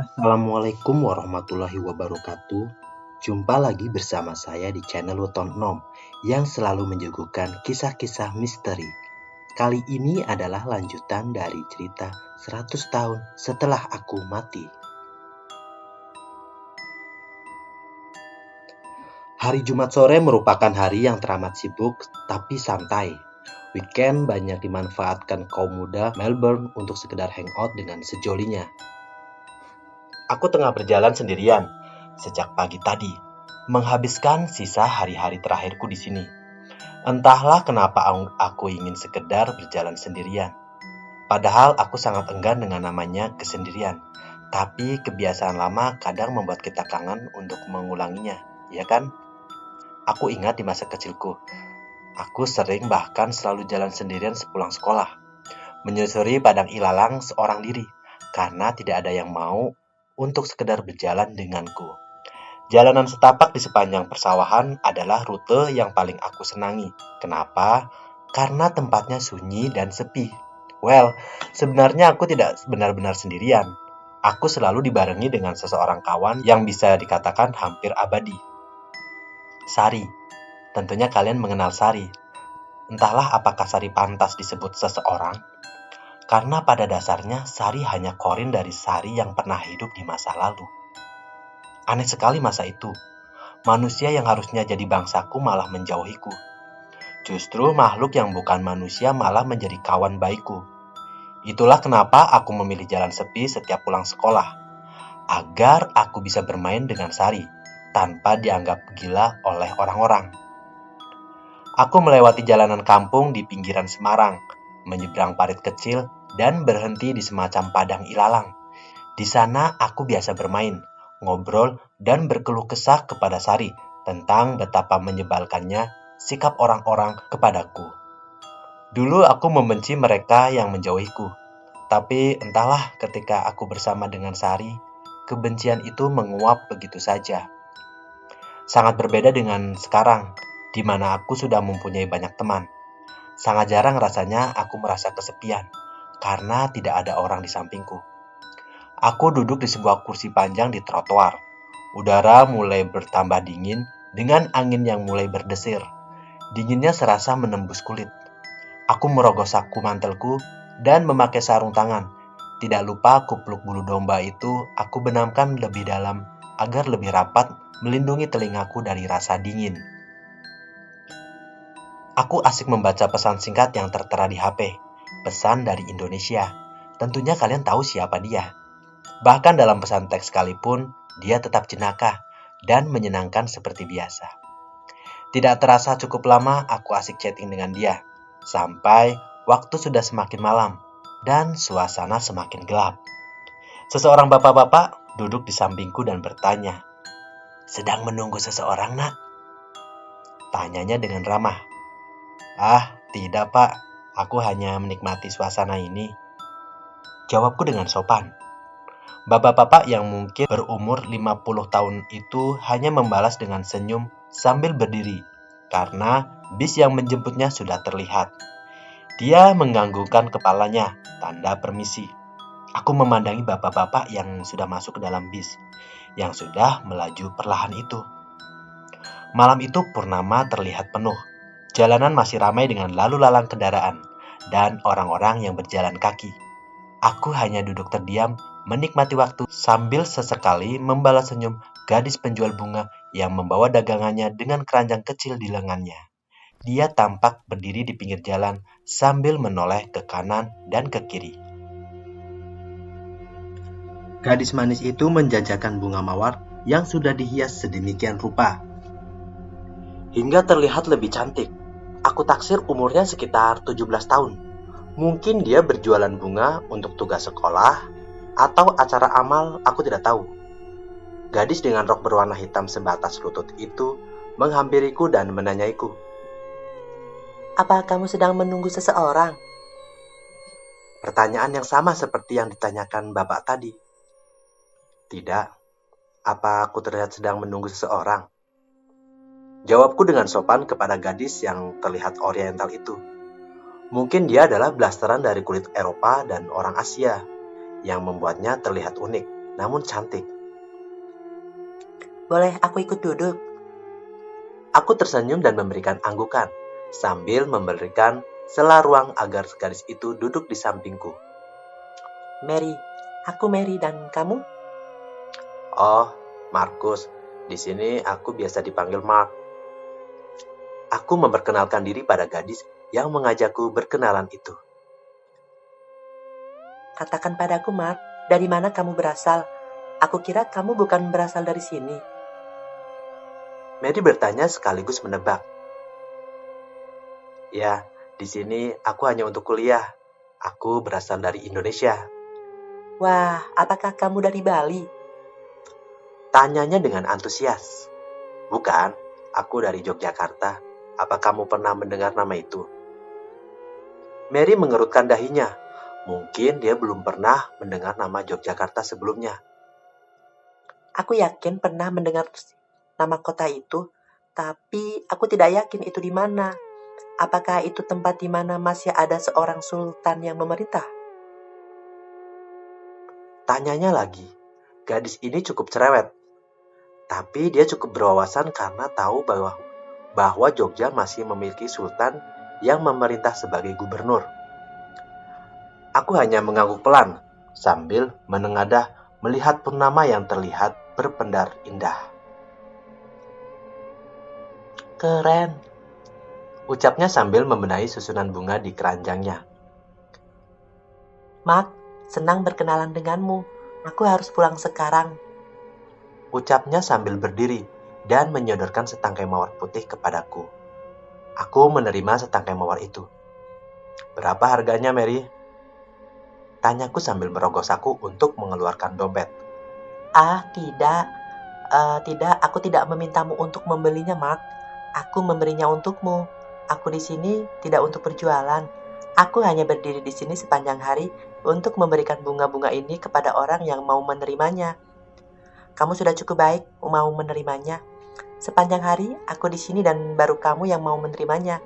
Assalamualaikum warahmatullahi wabarakatuh. Jumpa lagi bersama saya di channel Weton Nom yang selalu menyuguhkan kisah-kisah misteri. Kali ini adalah lanjutan dari cerita 100 tahun setelah aku mati. Hari Jumat sore merupakan hari yang teramat sibuk tapi santai. Weekend banyak dimanfaatkan kaum muda Melbourne untuk sekedar hangout dengan sejolinya. Aku tengah berjalan sendirian sejak pagi tadi, menghabiskan sisa hari-hari terakhirku di sini. Entahlah kenapa aku ingin sekedar berjalan sendirian. Padahal aku sangat enggan dengan namanya kesendirian. Tapi kebiasaan lama kadang membuat kita kangen untuk mengulanginya, ya kan? Aku ingat di masa kecilku, aku sering bahkan selalu jalan sendirian sepulang sekolah, menyusuri padang ilalang seorang diri, karena tidak ada yang mau untuk sekedar berjalan denganku. Jalanan setapak di sepanjang persawahan adalah rute yang paling aku senangi. Kenapa? Karena tempatnya sunyi dan sepi. Well, sebenarnya aku tidak benar-benar sendirian. Aku selalu dibarengi dengan seseorang kawan yang bisa dikatakan hampir abadi. Sari. Tentunya kalian mengenal Sari. Entahlah apakah Sari pantas disebut seseorang, karena pada dasarnya Sari hanya korin dari Sari yang pernah hidup di masa lalu. Aneh sekali masa itu. Manusia yang harusnya jadi bangsaku malah menjauhiku. Justru makhluk yang bukan manusia malah menjadi kawan baikku. Itulah kenapa aku memilih jalan sepi setiap pulang sekolah, agar aku bisa bermain dengan Sari tanpa dianggap gila oleh orang-orang. Aku melewati jalanan kampung di pinggiran Semarang, menyeberang parit kecil, dan berhenti di semacam padang ilalang. Di sana aku biasa bermain, ngobrol, dan berkeluh kesah kepada Sari tentang betapa menyebalkannya sikap orang-orang kepadaku. Dulu aku membenci mereka yang menjauhiku, tapi entahlah ketika aku bersama dengan Sari, kebencian itu menguap begitu saja. Sangat berbeda dengan sekarang, di mana aku sudah mempunyai banyak teman. Sangat jarang rasanya aku merasa kesepian, karena tidak ada orang di sampingku. Aku duduk di sebuah kursi panjang di trotoar. Udara mulai bertambah dingin dengan angin yang mulai berdesir. Dinginnya serasa menembus kulit. Aku merogoh saku mantelku dan memakai sarung tangan. Tidak lupa kupluk bulu domba itu aku benamkan lebih dalam agar lebih rapat melindungi telingaku dari rasa dingin. Aku asik membaca pesan singkat yang tertera di HP. Pesan dari Indonesia. Tentunya kalian tahu siapa dia. Bahkan dalam pesan teks sekalipun, dia tetap jenaka dan menyenangkan seperti biasa. Tidak terasa cukup lama aku asik chatting dengan dia, sampai waktu sudah semakin malam dan suasana semakin gelap. Seseorang bapak-bapak duduk di sampingku dan bertanya, "Sedang menunggu seseorang, nak?" Tanyanya dengan ramah. "Ah, tidak pak, aku hanya menikmati suasana ini," jawabku dengan sopan. Bapak-bapak yang mungkin berumur 50 tahun itu hanya membalas dengan senyum sambil berdiri, karena bis yang menjemputnya sudah terlihat. Dia menganggukkan kepalanya, tanda permisi. Aku memandangi bapak-bapak yang sudah masuk ke dalam bis, yang sudah melaju perlahan itu. Malam itu purnama terlihat penuh. Jalanan masih ramai dengan lalu lalang kendaraan dan orang-orang yang berjalan kaki. Aku hanya duduk terdiam, menikmati waktu sambil sesekali membalas senyum gadis penjual bunga yang membawa dagangannya dengan keranjang kecil di lengannya. Dia tampak berdiri di pinggir jalan sambil menoleh ke kanan dan ke kiri. Gadis manis itu menjajakan bunga mawar yang sudah dihias sedemikian rupa, hingga terlihat lebih cantik. Aku taksir umurnya sekitar 17 tahun. Mungkin dia berjualan bunga untuk tugas sekolah atau acara amal, aku tidak tahu. Gadis dengan rok berwarna hitam sebatas lutut itu menghampiriku dan menanyaiku, "Apa kamu sedang menunggu seseorang?" Pertanyaan yang sama seperti yang ditanyakan bapak tadi. Tidak, apa aku terlihat sedang menunggu seseorang? Jawabku dengan sopan kepada gadis yang terlihat oriental itu. Mungkin dia adalah blasteran dari kulit Eropa dan orang Asia, yang membuatnya terlihat unik. namun cantik. Boleh aku ikut duduk? Aku tersenyum dan memberikan anggukan, sambil memberikan sela ruang agar gadis itu duduk di sampingku. Mary, aku Mary dan kamu? Oh, Markus. Di sini aku biasa dipanggil Mark. Aku memperkenalkan diri pada gadis yang mengajakku berkenalan itu. Katakan padaku, Mark, dari mana kamu berasal? Aku kira kamu bukan berasal dari sini. Mary bertanya sekaligus menebak. Ya, di sini aku hanya untuk kuliah. Aku berasal dari Indonesia. Wah, apakah kamu dari Bali? Tanyanya dengan antusias. Bukan, aku dari Yogyakarta. Apa kamu pernah mendengar nama itu? Mary mengerutkan dahinya. Mungkin dia belum pernah mendengar nama Yogyakarta sebelumnya. Aku yakin pernah mendengar nama kota itu, tapi aku tidak yakin itu di mana. Apakah itu tempat di mana masih ada seorang sultan yang memerintah? Tanyanya lagi. Gadis ini cukup cerewet. Tapi dia cukup berwawasan karena tahu bahwa Jogja masih memiliki sultan yang memerintah sebagai gubernur. Aku hanya mengangguk pelan sambil menengadah melihat purnama yang terlihat berpendar indah. Keren. Ucapnya sambil membenahi susunan bunga di keranjangnya. Mark, senang berkenalan denganmu. Aku harus pulang sekarang. Ucapnya sambil berdiri dan menyodorkan setangkai mawar putih kepadaku. Aku menerima setangkai mawar itu. Berapa harganya, Mary? Tanyaku sambil merogoh saku untuk mengeluarkan dompet. Tidak, aku tidak memintamu untuk membelinya, Mark. Aku memberinya untukmu. Aku di sini tidak untuk berjualan. Aku hanya berdiri di sini sepanjang hari untuk memberikan bunga-bunga ini kepada orang yang mau menerimanya. Kamu sudah cukup baik mau menerimanya. Sepanjang hari aku di sini dan baru kamu yang mau menerimanya.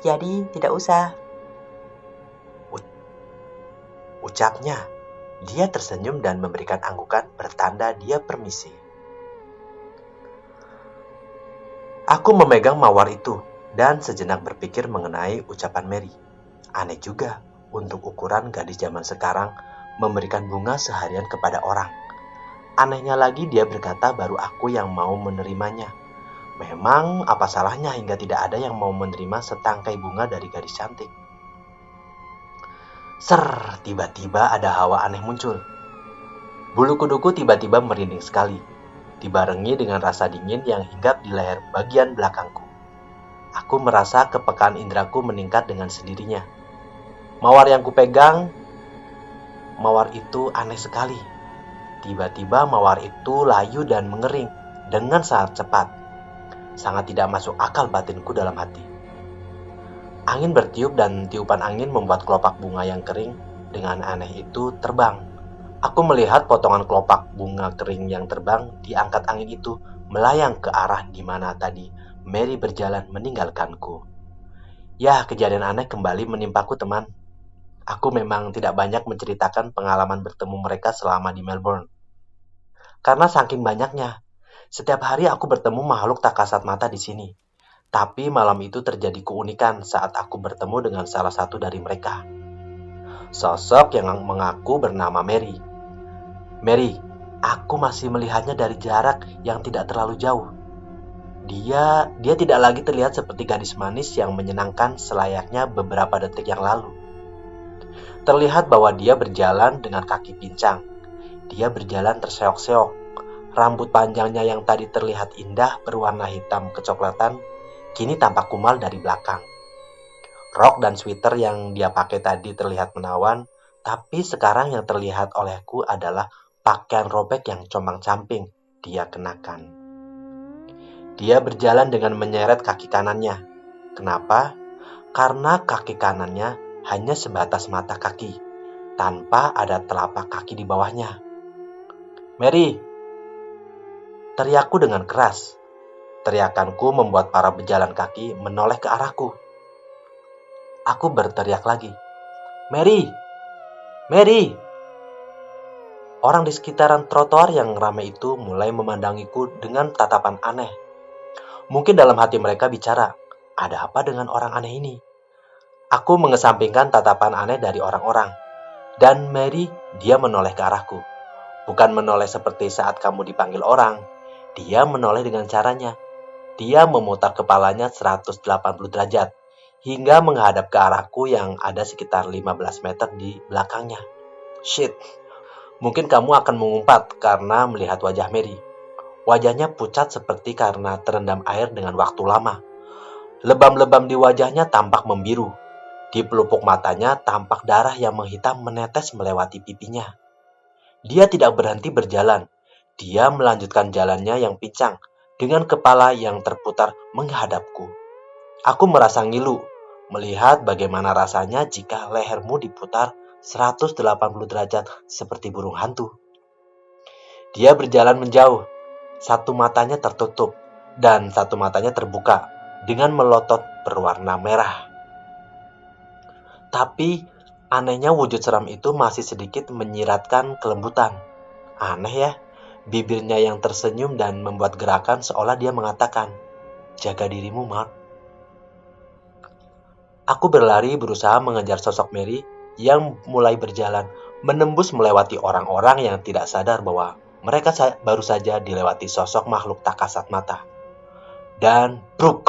Jadi tidak usah. Ucapnya. Dia tersenyum dan memberikan anggukan bertanda dia permisi. Aku memegang mawar itu dan sejenak berpikir mengenai ucapan Mary. Aneh juga untuk ukuran gadis zaman sekarang memberikan bunga seharian kepada orang. Anehnya lagi dia berkata baru aku yang mau menerimanya. Memang apa salahnya hingga tidak ada yang mau menerima setangkai bunga dari gadis cantik. Tiba-tiba ada hawa aneh muncul. Bulu kuduku tiba-tiba merinding sekali, dibarengi dengan rasa dingin yang hinggap di leher bagian belakangku. Aku merasa kepekaan indraku meningkat dengan sendirinya. Mawar yang kupegang, mawar itu aneh sekali. Tiba-tiba mawar itu layu dan mengering dengan sangat cepat. Sangat tidak masuk akal batinku dalam hati. Angin bertiup dan tiupan angin membuat kelopak bunga yang kering dengan aneh itu terbang. Aku melihat potongan kelopak bunga kering yang terbang diangkat angin itu melayang ke arah di mana tadi Mary berjalan meninggalkanku. Ya, kejadian aneh kembali menimpaku, teman. Aku memang tidak banyak menceritakan pengalaman bertemu mereka selama di Melbourne. Karena saking banyaknya, setiap hari aku bertemu makhluk tak kasat mata di sini. Tapi malam itu terjadi keunikan saat aku bertemu dengan salah satu dari mereka. Sosok yang mengaku bernama Mary. Mary, aku masih melihatnya dari jarak yang tidak terlalu jauh. Dia tidak lagi terlihat seperti gadis manis yang menyenangkan selayaknya beberapa detik yang lalu. Terlihat bahwa dia berjalan dengan kaki pincang. Dia berjalan terseok-seok. Rambut panjangnya yang tadi terlihat indah berwarna hitam kecoklatan kini tampak kumal dari belakang. Rok dan sweater yang dia pakai tadi terlihat menawan, tapi sekarang yang terlihat olehku adalah pakaian robek yang compang-camping dia kenakan. Dia berjalan dengan menyeret kaki kanannya. Kenapa? Karena kaki kanannya hanya sebatas mata kaki, tanpa ada telapak kaki di bawahnya. Mary! Teriakku dengan keras. Teriakanku membuat para pejalan kaki menoleh ke arahku. Aku berteriak lagi. Mary! Mary! Orang di sekitaran trotoar yang ramai itu mulai memandangiku dengan tatapan aneh. Mungkin dalam hati mereka bicara, ada apa dengan orang aneh ini? Aku mengesampingkan tatapan aneh dari orang-orang. Dan Mary, dia menoleh ke arahku. Bukan menoleh seperti saat kamu dipanggil orang. Dia menoleh dengan caranya. Dia memutar kepalanya 180 derajat. Hingga menghadap ke arahku yang ada sekitar 15 meter di belakangnya. Shit. Mungkin kamu akan mengumpat karena melihat wajah Mary. Wajahnya pucat seperti karena terendam air dengan waktu lama. Lebam-lebam di wajahnya tampak membiru. Di pelupuk matanya tampak darah yang menghitam menetes melewati pipinya. Dia tidak berhenti berjalan. Dia melanjutkan jalannya yang pincang dengan kepala yang terputar menghadapku. Aku merasa ngilu melihat bagaimana rasanya jika lehermu diputar 180 derajat seperti burung hantu. Dia berjalan menjauh. Satu matanya tertutup dan satu matanya terbuka dengan melotot berwarna merah. Tapi anehnya wujud seram itu masih sedikit menyiratkan kelembutan. Aneh ya, bibirnya yang tersenyum dan membuat gerakan seolah dia mengatakan, "Jaga dirimu, Mark." Aku berlari berusaha mengejar sosok Mary yang mulai berjalan, menembus melewati orang-orang yang tidak sadar bahwa mereka baru saja dilewati sosok makhluk tak kasat mata. Dan bruk.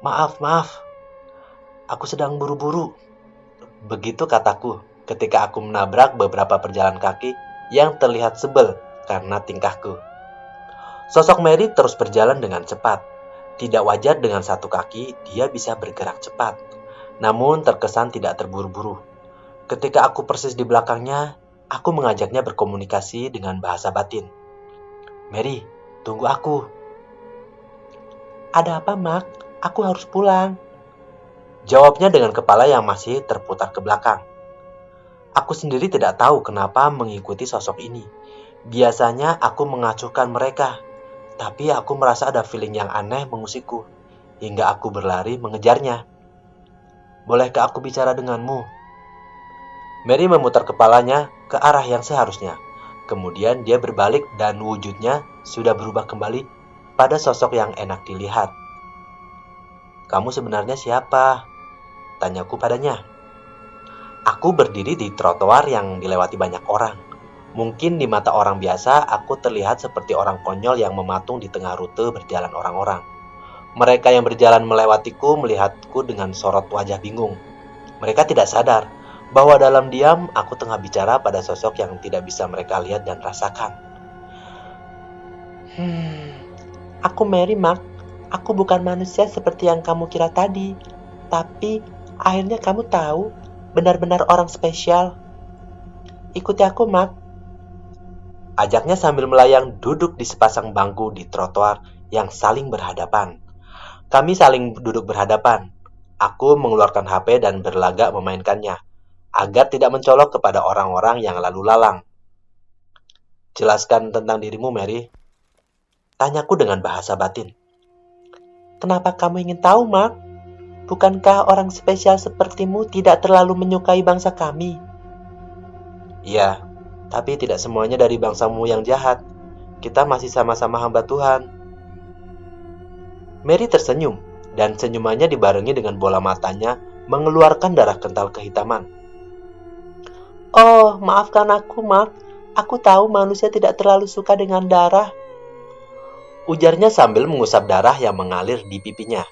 Maaf. Aku sedang buru-buru. Begitu kataku ketika aku menabrak beberapa perjalan kaki yang terlihat sebel karena tingkahku. Sosok Mary terus berjalan dengan cepat. Tidak wajar dengan satu kaki dia bisa bergerak cepat, namun terkesan tidak terburu-buru. Ketika aku persis di belakangnya, aku mengajaknya berkomunikasi dengan bahasa batin. "Mary, tunggu aku." "Ada apa, Mark? Aku harus pulang." Jawabnya dengan kepala yang masih terputar ke belakang. Aku sendiri tidak tahu kenapa mengikuti sosok ini. Biasanya aku mengacuhkan mereka, tapi aku merasa ada feeling yang aneh mengusikku, hingga aku berlari mengejarnya. "Bolehkah aku bicara denganmu?" Mary memutar kepalanya ke arah yang seharusnya. Kemudian dia berbalik dan wujudnya sudah berubah kembali pada sosok yang enak dilihat. "Kamu sebenarnya siapa?" tanyaku padanya. Aku berdiri di trotoar yang dilewati banyak orang. Mungkin di mata orang biasa, aku terlihat seperti orang konyol yang mematung di tengah rute berjalan orang-orang. Mereka yang berjalan melewatiku melihatku dengan sorot wajah bingung. Mereka tidak sadar bahwa dalam diam aku tengah bicara pada sosok yang tidak bisa mereka lihat dan rasakan. Aku Mary, Mark. Aku bukan manusia seperti yang kamu kira tadi. Tapi akhirnya kamu tahu, benar-benar orang spesial. Ikuti aku, Mark. Ajaknya sambil melayang duduk di sepasang bangku di trotoar yang saling berhadapan. Kami saling duduk berhadapan. Aku mengeluarkan HP dan berlagak memainkannya, agar tidak mencolok kepada orang-orang yang lalu lalang. "Jelaskan tentang dirimu, Mary," tanyaku dengan bahasa batin. "Kenapa kamu ingin tahu, Mark? Bukankah orang spesial sepertimu tidak terlalu menyukai bangsa kami?" "Iya, tapi tidak semuanya dari bangsamu yang jahat. Kita masih sama-sama hamba Tuhan." Mary tersenyum, dan senyumannya dibarengi dengan bola matanya mengeluarkan darah kental kehitaman. "Oh, maafkan aku, Mark. Aku tahu manusia tidak terlalu suka dengan darah," ujarnya sambil mengusap darah yang mengalir di pipinya.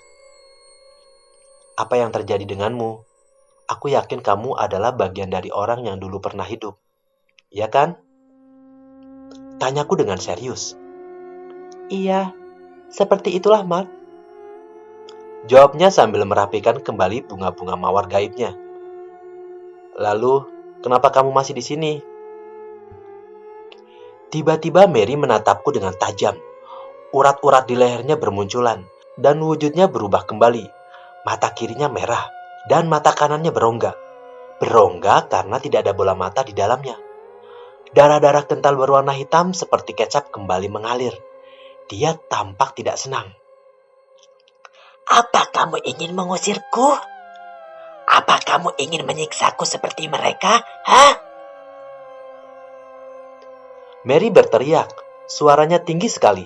"Apa yang terjadi denganmu? Aku yakin kamu adalah bagian dari orang yang dulu pernah hidup. Iya kan?" tanyaku dengan serius. "Iya, seperti itulah, Mark," jawabnya sambil merapikan kembali bunga-bunga mawar gaibnya. "Lalu, kenapa kamu masih di sini?" Tiba-tiba Mary menatapku dengan tajam. Urat-urat di lehernya bermunculan, dan wujudnya berubah kembali. Mata kirinya merah, dan mata kanannya berongga. Berongga karena tidak ada bola mata di dalamnya. Darah-darah kental berwarna hitam seperti kecap kembali mengalir. Dia tampak tidak senang. "Apa kamu ingin mengusirku? Apa kamu ingin menyiksaku seperti mereka? Hah?" Mary berteriak. Suaranya tinggi sekali.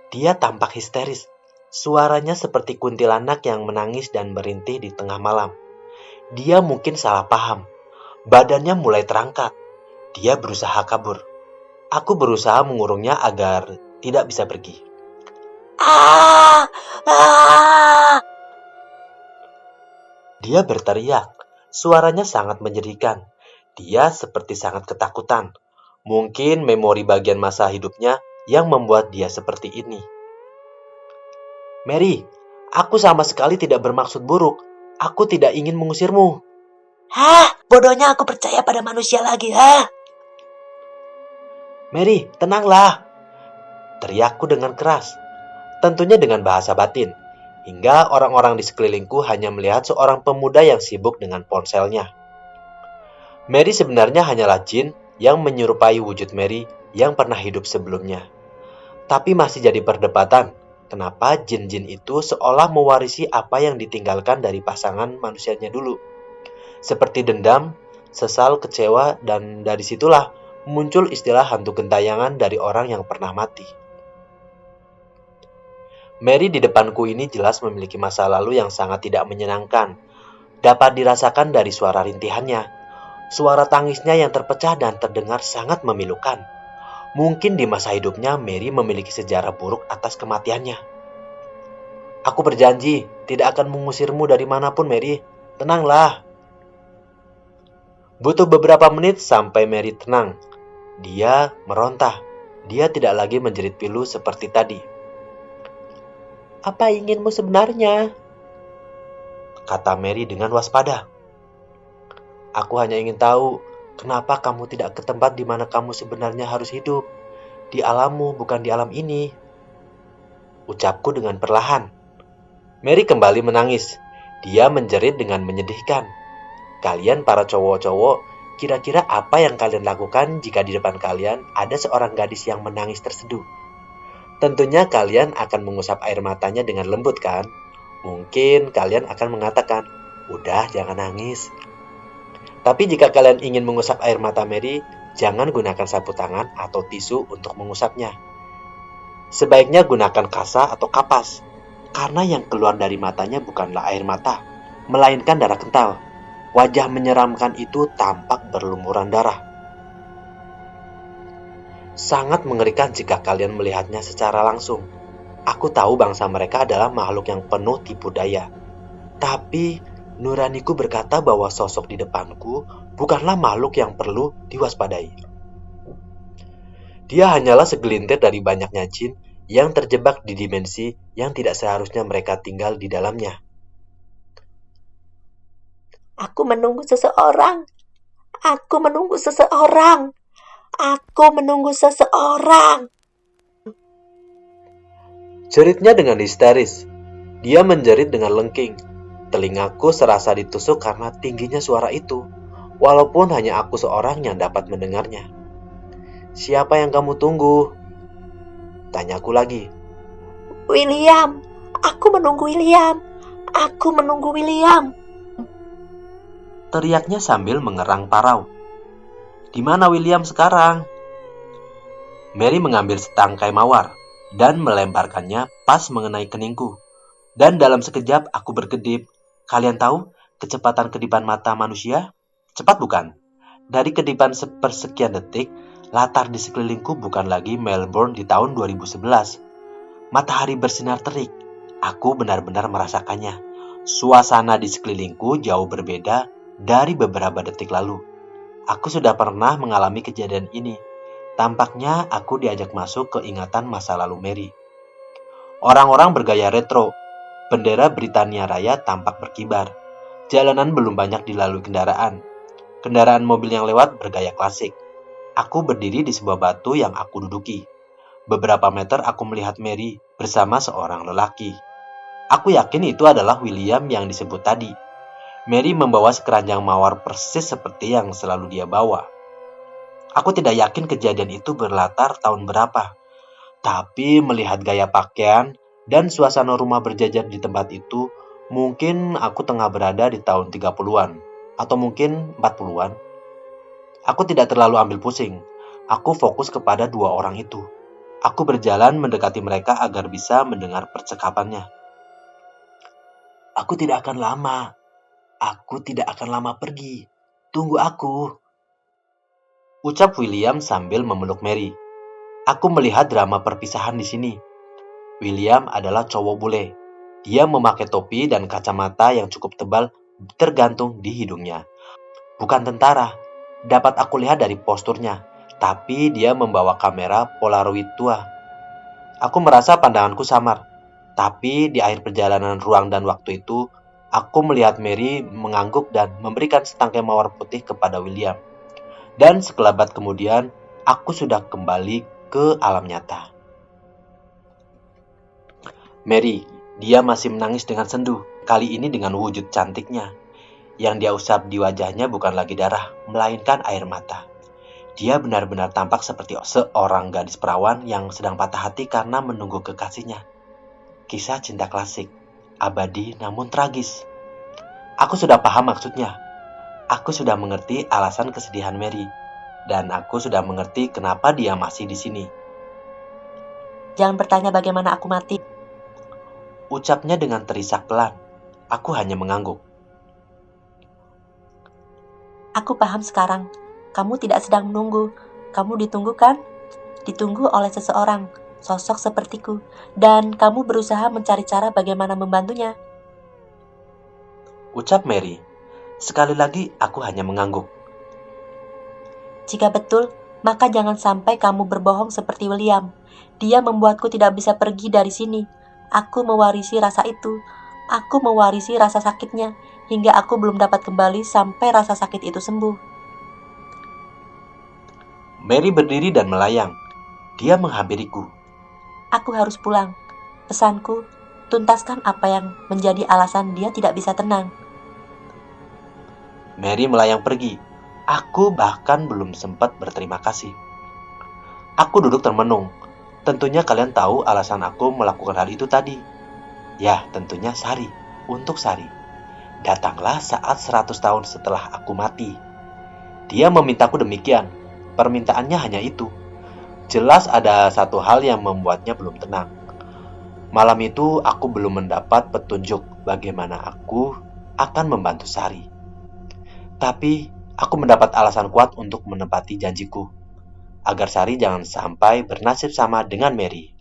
Dia tampak histeris. Suaranya seperti kuntilanak yang menangis dan merintih di tengah malam. Dia mungkin salah paham. Badannya mulai terangkat. Dia berusaha kabur. Aku berusaha mengurungnya agar tidak bisa pergi. Ah! Ah! Dia berteriak. Suaranya sangat menyedihkan. Dia seperti sangat ketakutan. Mungkin memori bagian masa hidupnya yang membuat dia seperti ini. Mary, aku sama sekali tidak bermaksud buruk. Aku tidak ingin mengusirmu. Hah? Bodohnya aku percaya pada manusia lagi, hah? Mary, tenanglah. Teriakku dengan keras. Tentunya dengan bahasa batin. Hingga orang-orang di sekelilingku hanya melihat seorang pemuda yang sibuk dengan ponselnya. Mary sebenarnya hanyalah jin yang menyerupai wujud Mary yang pernah hidup sebelumnya. Tapi masih jadi perdebatan, kenapa jin-jin itu seolah mewarisi apa yang ditinggalkan dari pasangan manusianya dulu. Seperti dendam, sesal, kecewa, dan dari situlah muncul istilah hantu gentayangan dari orang yang pernah mati. Mary di depanku ini jelas memiliki masa lalu yang sangat tidak menyenangkan. Dapat dirasakan dari suara rintihannya. Suara tangisnya yang terpecah dan terdengar sangat memilukan. Mungkin di masa hidupnya Mary memiliki sejarah buruk atas kematiannya. Aku berjanji tidak akan mengusirmu dari manapun, Mary. Tenanglah. Butuh beberapa menit sampai Mary tenang. Dia meronta. Dia tidak lagi menjerit pilu seperti tadi. Apa inginmu sebenarnya? Kata Mary dengan waspada. Aku hanya ingin tahu, kenapa kamu tidak ke tempat di mana kamu sebenarnya harus hidup? Di alammu, bukan di alam ini. Ucapku dengan perlahan. Mary kembali menangis. Dia menjerit dengan menyedihkan. Kalian para cowok-cowok, kira-kira apa yang kalian lakukan jika di depan kalian ada seorang gadis yang menangis terseduh? Tentunya kalian akan mengusap air matanya dengan lembut, kan? Mungkin kalian akan mengatakan, udah jangan nangis. Tapi jika kalian ingin mengusap air mata Mary, jangan gunakan sapu tangan atau tisu untuk mengusapnya. Sebaiknya gunakan kasa atau kapas, karena yang keluar dari matanya bukanlah air mata, melainkan darah kental. Wajah menyeramkan itu tampak berlumuran darah. Sangat mengerikan jika kalian melihatnya secara langsung. Aku tahu bangsa mereka adalah makhluk yang penuh tipu daya. Tapi nuraniku berkata bahwa sosok di depanku bukanlah makhluk yang perlu diwaspadai. Dia hanyalah segelintir dari banyaknya jin yang terjebak di dimensi yang tidak seharusnya mereka tinggal di dalamnya. Aku menunggu seseorang. Aku menunggu seseorang. Aku menunggu seseorang. Jeritnya dengan histeris. Dia menjerit dengan lengking. Telingaku serasa ditusuk karena tingginya suara itu, walaupun hanya aku seorang yang dapat mendengarnya. Siapa yang kamu tunggu? Tanyaku lagi. William. Aku menunggu William. Aku menunggu William. Teriaknya sambil mengerang parau. Di mana William sekarang? Mary mengambil setangkai mawar dan melemparkannya pas mengenai keningku. Dan dalam sekejap aku berkedip. Kalian tahu kecepatan kedipan mata manusia? Cepat bukan? Dari kedipan sepersekian detik, latar di sekelilingku bukan lagi Melbourne di tahun 2011. Matahari bersinar terik. Aku benar-benar merasakannya. Suasana di sekelilingku jauh berbeda dari beberapa detik lalu. Aku sudah pernah mengalami kejadian ini. Tampaknya aku diajak masuk ke ingatan masa lalu Mary. Orang-orang bergaya retro. Bendera Britania Raya tampak berkibar. Jalanan belum banyak dilalui kendaraan. Kendaraan mobil yang lewat bergaya klasik. Aku berdiri di sebuah batu yang aku duduki. Beberapa meter aku melihat Mary bersama seorang lelaki. Aku yakin itu adalah William yang disebut tadi. Mary membawa sekeranjang mawar persis seperti yang selalu dia bawa. Aku tidak yakin kejadian itu berlatar tahun berapa. Tapi melihat gaya pakaian dan suasana rumah berjajar di tempat itu, mungkin aku tengah berada di tahun 30-an, atau mungkin 40-an. Aku tidak terlalu ambil pusing. Aku fokus kepada dua orang itu. Aku berjalan mendekati mereka agar bisa mendengar percakapannya. Aku tidak akan lama. Aku tidak akan lama pergi. Tunggu aku. Ucap William sambil memeluk Mary. Aku melihat drama perpisahan di sini. William adalah cowok bule. Dia memakai topi dan kacamata yang cukup tebal tergantung di hidungnya. Bukan tentara. Dapat aku lihat dari posturnya. Tapi dia membawa kamera Polaroid tua. Aku merasa pandanganku samar. Tapi di akhir perjalanan ruang dan waktu itu, aku melihat Mary mengangguk dan memberikan setangkai mawar putih kepada William. Dan sekelebat kemudian, aku sudah kembali ke alam nyata. Mary, dia masih menangis dengan sendu, kali ini dengan wujud cantiknya. Yang dia usap di wajahnya bukan lagi darah, melainkan air mata. Dia benar-benar tampak seperti seorang gadis perawan yang sedang patah hati karena menunggu kekasihnya. Kisah cinta klasik, abadi namun tragis. Aku sudah paham maksudnya. Aku sudah mengerti alasan kesedihan Mary. Dan aku sudah mengerti kenapa dia masih di sini. Jangan bertanya bagaimana aku mati. Ucapnya dengan terisak pelan. Aku hanya mengangguk. Aku paham sekarang. Kamu tidak sedang menunggu. Kamu ditunggu kan? Ditunggu oleh seseorang, sosok sepertiku. Dan kamu berusaha mencari cara bagaimana membantunya. Ucap Mary. Sekali lagi aku hanya mengangguk. Jika betul, maka jangan sampai kamu berbohong seperti William. Dia membuatku tidak bisa pergi dari sini. Aku mewarisi rasa itu. Aku mewarisi rasa sakitnya. Hingga aku belum dapat kembali sampai rasa sakit itu sembuh. Mary berdiri dan melayang. Dia menghampiriku. Aku harus pulang. Pesanku, tuntaskan apa yang menjadi alasan dia tidak bisa tenang. Mary melayang pergi. Aku bahkan belum sempat berterima kasih. Aku duduk termenung. Tentunya kalian tahu alasan aku melakukan hal itu tadi. Ya, tentunya Sari. Untuk Sari. Datanglah saat 100 tahun setelah aku mati. Dia memintaku demikian. Permintaannya hanya itu. Jelas ada satu hal yang membuatnya belum tenang. Malam itu aku belum mendapat petunjuk bagaimana aku akan membantu Sari. Tapi aku mendapat alasan kuat untuk menepati janjiku, agar Sari jangan sampai bernasib sama dengan Mary.